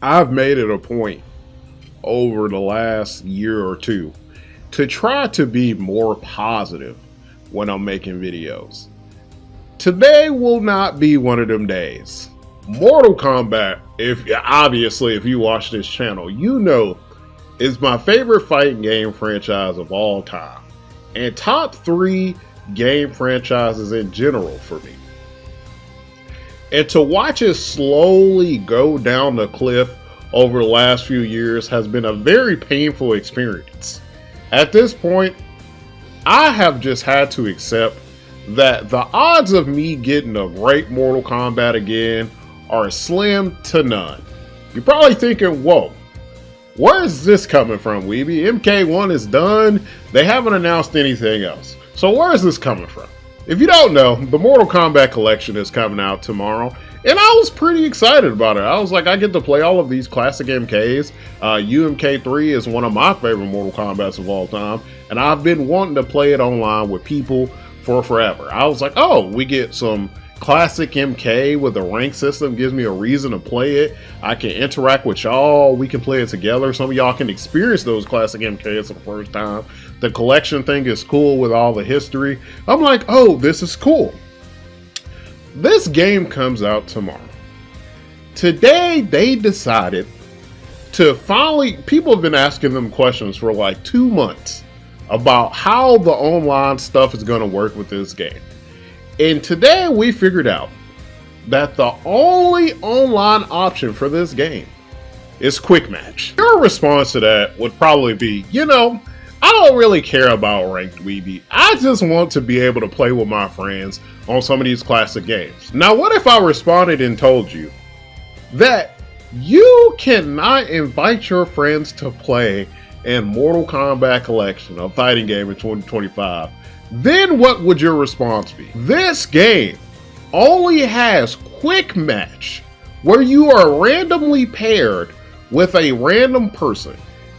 I've made it a point over the last year or two to try to be more positive when I'm making videos. Today will not be one of them days. Mortal Kombat, if you watch this channel, you know is my favorite fighting game franchise of all time. And top 3 game franchises in general for me. And to watch it slowly go down the cliff over the last few years has been a very painful experience. At this point, I have just had to accept that the odds of me getting a great Mortal Kombat again are slim to none. You're probably thinking, whoa, where is this coming from, Weeby? MK1 is done. They haven't announced anything else. So where is this coming from? If you don't know, the Mortal Kombat Collection is coming out tomorrow. And I was pretty excited about it. I was like, I get to play all of these classic MKs. UMK3 is one of my favorite Mortal Kombats of all time. And I've been wanting to play it online with people for forever. I was like, oh, we get some classic MK with a rank system, gives me a reason to play it. I can interact with y'all. We can play it together. Some of y'all can experience those classic MKs for the first time. The collection thing is cool with all the history. I'm like, oh, this is cool. This game comes out tomorrow. Today, they decided to finally, people have been asking them questions for like 2 months about how the online stuff is going to work with this game. And today we figured out that the only online option for this game is Quick Match. Your response to that would probably be, I don't really care about ranked Weeby. I just want to be able to play with my friends on some of these classic games. Now, what if I responded and told you that you cannot invite your friends to play in Mortal Kombat Collection, a fighting game in 2025? Then what would your response be? This game only has Quick Match, where you are randomly paired with a random person.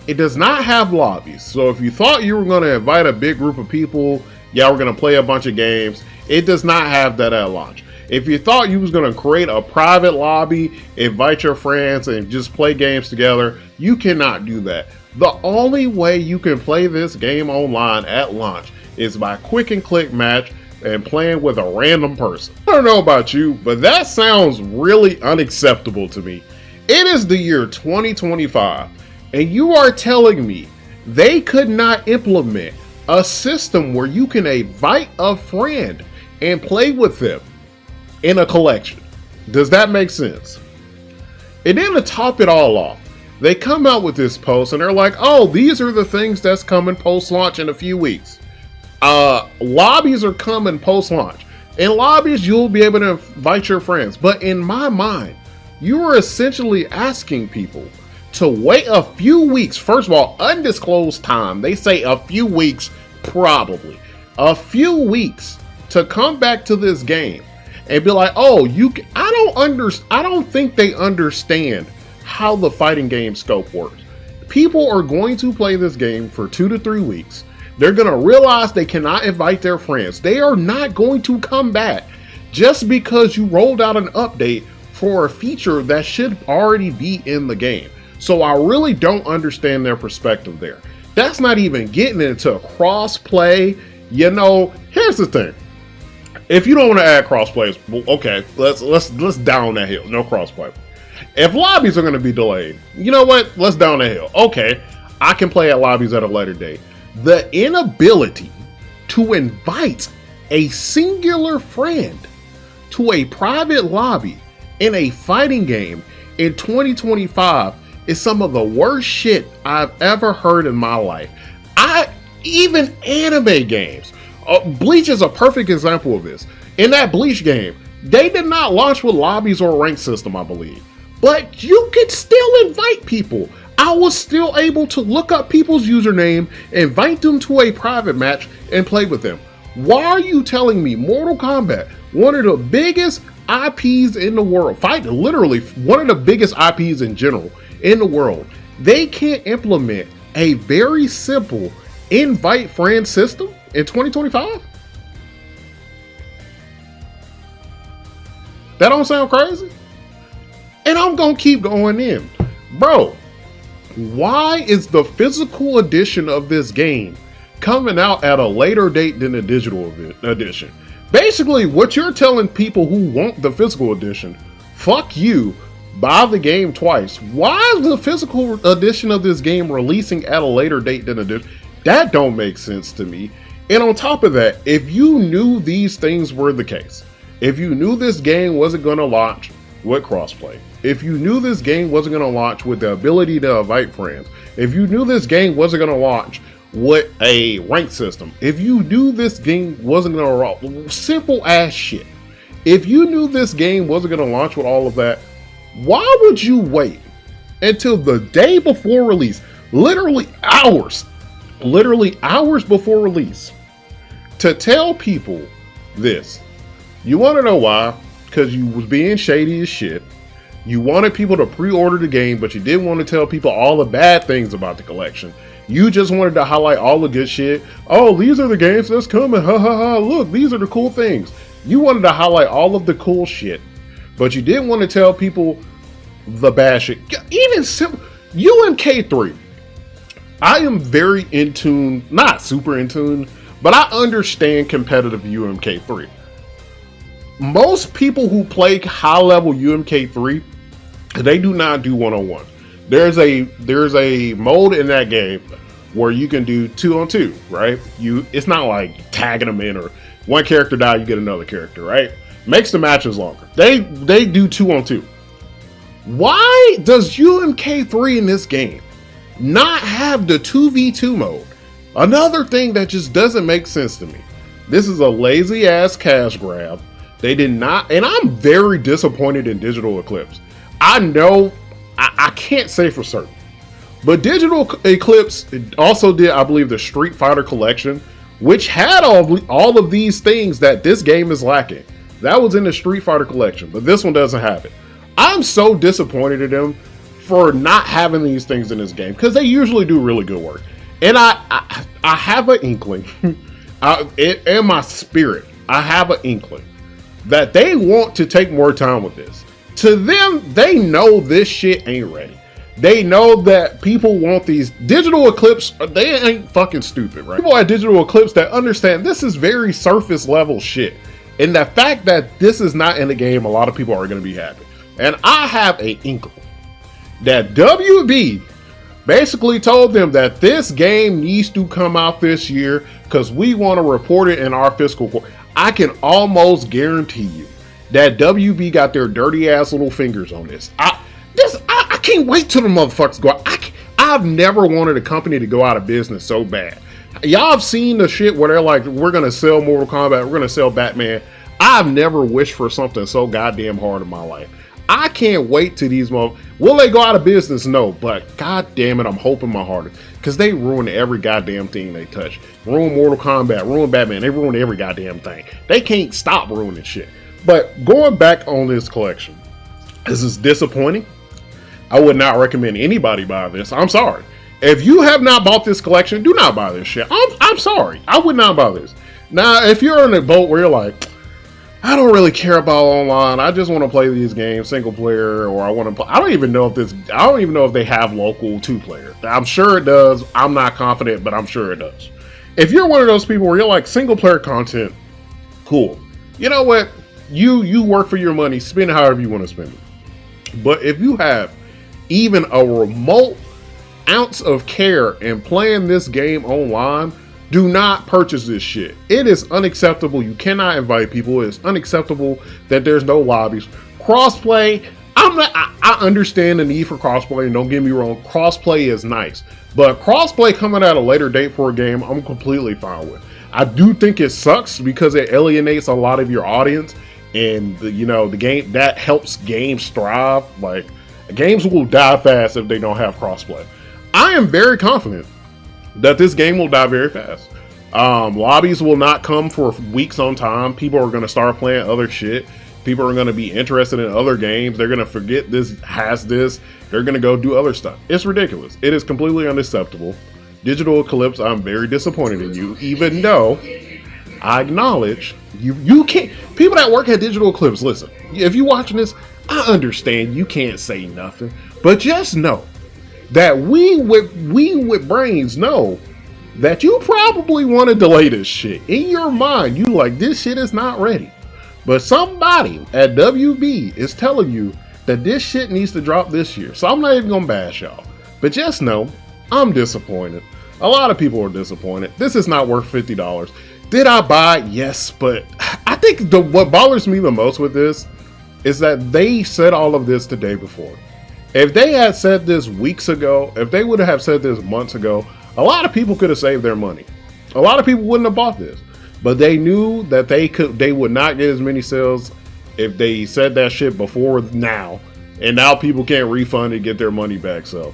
It does not have lobbies. So if you thought you were going to invite a big group of people, we're going to play a bunch of games, it does not have that at launch. If you thought you was going to create a private lobby, invite your friends and just play games together, you cannot do that. The only way you can play this game online at launch is by quick and click match and playing with a random person. I don't know about you, but that sounds really unacceptable to me. It is the year 2025, and you are telling me they could not implement a system where you can invite a friend and play with them in a collection. Does that make sense? And then to top it all off, they come out with this post and they're like, oh, these are the things that's coming post-launch in a few weeks. Lobbies are coming post-launch. In lobbies, you'll be able to invite your friends. But in my mind, you are essentially asking people to wait a few weeks. First of all, undisclosed time. They say a few weeks, probably. A few weeks to come back to this game and be like, oh, I don't think they understand how the fighting game scope works. People are going to play this game for 2 to 3 weeks. They're going to realize they cannot invite their friends. They are not going to come back just because you rolled out an update for a feature that should already be in the game. So I really don't understand their perspective there. That's not even getting into cross-play. Here's the thing. If you don't want to add cross-play, okay, let's down that hill. No cross-play. If lobbies are going to be delayed, you know what? Let's down that hill. Okay, I can play at lobbies at a later date. The inability to invite a singular friend to a private lobby in a fighting game in 2025 is some of the worst shit I've ever heard in my life. Even anime games. Bleach is a perfect example of this. In that Bleach game, they did not launch with lobbies or a rank system, I believe. But you could still invite people. I was still able to look up people's username, invite them to a private match, and play with them. Why are you telling me Mortal Kombat, one of the biggest IPs in the world, literally one of the biggest IPs in general in the world, they can't implement a very simple invite friend system in 2025? That don't sound crazy? And I'm gonna keep going in. Bro, why is the physical edition of this game coming out at a later date than the digital edition? Basically, what you're telling people who want the physical edition, fuck you, buy the game twice. Why is the physical edition of this game releasing at a later date than the digital? That don't make sense to me. And on top of that, if you knew these things were the case, if you knew this game wasn't going to launch with crossplay, if you knew this game wasn't going to launch with the ability to invite friends, if you knew this game wasn't going to launch with a rank system, if you knew this game wasn't going to, simple ass shit, if you knew this game wasn't going to launch with all of that, why would you wait until the day before release, literally hours before release, to tell people this? You want to know why? Because you was being shady as shit. You wanted people to pre-order the game, but you didn't want to tell people all the bad things about the collection. You just wanted to highlight all the good shit. Oh, these are the games that's coming. Ha ha ha. Look, these are the cool things. You wanted to highlight all of the cool shit, but you didn't want to tell people the bad shit. Even simple UMK3. I am very in tune, not super in tune, but I understand competitive UMK3. Most people who play high level UMK3, they do not do one-on-one. There's a mode in that game where you can do 2-on-2, right? It's not like tagging them in or one character die, you get another character, right? Makes the matches longer. They do 2-on-2. Why does UMK3 in this game not have the 2v2 mode? Another thing that just doesn't make sense to me. This is a lazy ass cash grab. They did not, and I'm very disappointed in Digital Eclipse. I know, I can't say for certain, but Digital Eclipse also did, I believe, the Street Fighter Collection, which had all of these things that this game is lacking. That was in the Street Fighter Collection, but this one doesn't have it. I'm so disappointed in them for not having these things in this game, because they usually do really good work. And I have an inkling, in my spirit, I have an inkling that they want to take more time with this. To them, they know this shit ain't ready. They know that people want these Digital Eclipse. They ain't fucking stupid, right? People at Digital Eclipse that understand this is very surface level shit. And the fact that this is not in the game, a lot of people are going to be happy. And I have a inkling that WB basically told them that this game needs to come out this year because we want to report it in our fiscal quarter. I can almost guarantee you that WB got their dirty ass little fingers on this. I can't wait till the motherfuckers go out. I've never wanted a company to go out of business so bad. Y'all have seen the shit where they're like, we're going to sell Mortal Kombat, we're going to sell Batman. I've never wished for something so goddamn hard in my life. I can't wait till these will they go out of business? No, but god damn it, I'm hoping my hardest, because they ruin every goddamn thing they touch. Ruin Mortal Kombat, ruin Batman, they ruin every goddamn thing. They can't stop ruining shit. But going back on this collection, this is disappointing. I would not recommend anybody buy this. I'm sorry. If you have not bought this collection, do not buy this shit. I'm sorry. I would not buy this. Now, if you're in a boat where you're like, I don't really care about online, I just want to play these games single player, or I want to play, I don't even know if they have local 2-player. I'm sure it does. I'm not confident, but I'm sure it does. If you're one of those people where you're like, single player content, cool. You know what? You work for your money, spend it however you want to spend it. But if you have even a remote ounce of care in playing this game online, do not purchase this shit. It is unacceptable. You cannot invite people. It is unacceptable that there's no lobbies. Crossplay, I understand the need for crossplay, and don't get me wrong, crossplay is nice. But crossplay coming at a later date for a game, I'm completely fine with. I do think it sucks because it alienates a lot of your audience, and the game that helps games thrive. Like, games will die fast if they don't have crossplay. I am very confident that this game will die very fast. Lobbies will not come for weeks on time. People are going to start playing other shit. People are going to be interested in other games. They're going to forget this has this. They're going to go do other stuff. It's ridiculous. It is completely unacceptable. Digital Eclipse, I'm very disappointed in you, even though I acknowledge you can't. People that work at Digital Eclipse, listen, if you're watching this, I understand you can't say nothing, but just know that we with brains know that you probably want to delay this shit. In your mind, you like, this shit is not ready. But somebody at WB is telling you that this shit needs to drop this year. So I'm not even gonna bash y'all. But just know, I'm disappointed. A lot of people are disappointed. This is not worth $50. Did I buy it? Yes, but I think what bothers me the most with this is that they said all of this the day before. If they had said this weeks ago, if they would have said this months ago, a lot of people could have saved their money. A lot of people wouldn't have bought this. But they knew that they would not get as many sales if they said that shit before now. And now people can't refund and get their money back. So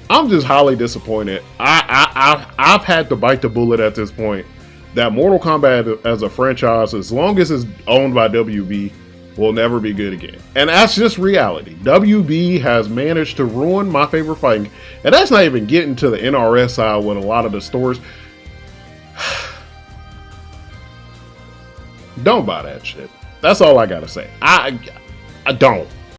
I'm just highly disappointed. I've had to bite the bullet at this point that Mortal Kombat as a franchise, as long as it's owned by WB, will never be good again. And that's just reality. WB has managed to ruin my favorite fighting. And that's not even getting to the NRS side with a lot of the stores. Don't buy that shit. That's all I gotta say. I don't.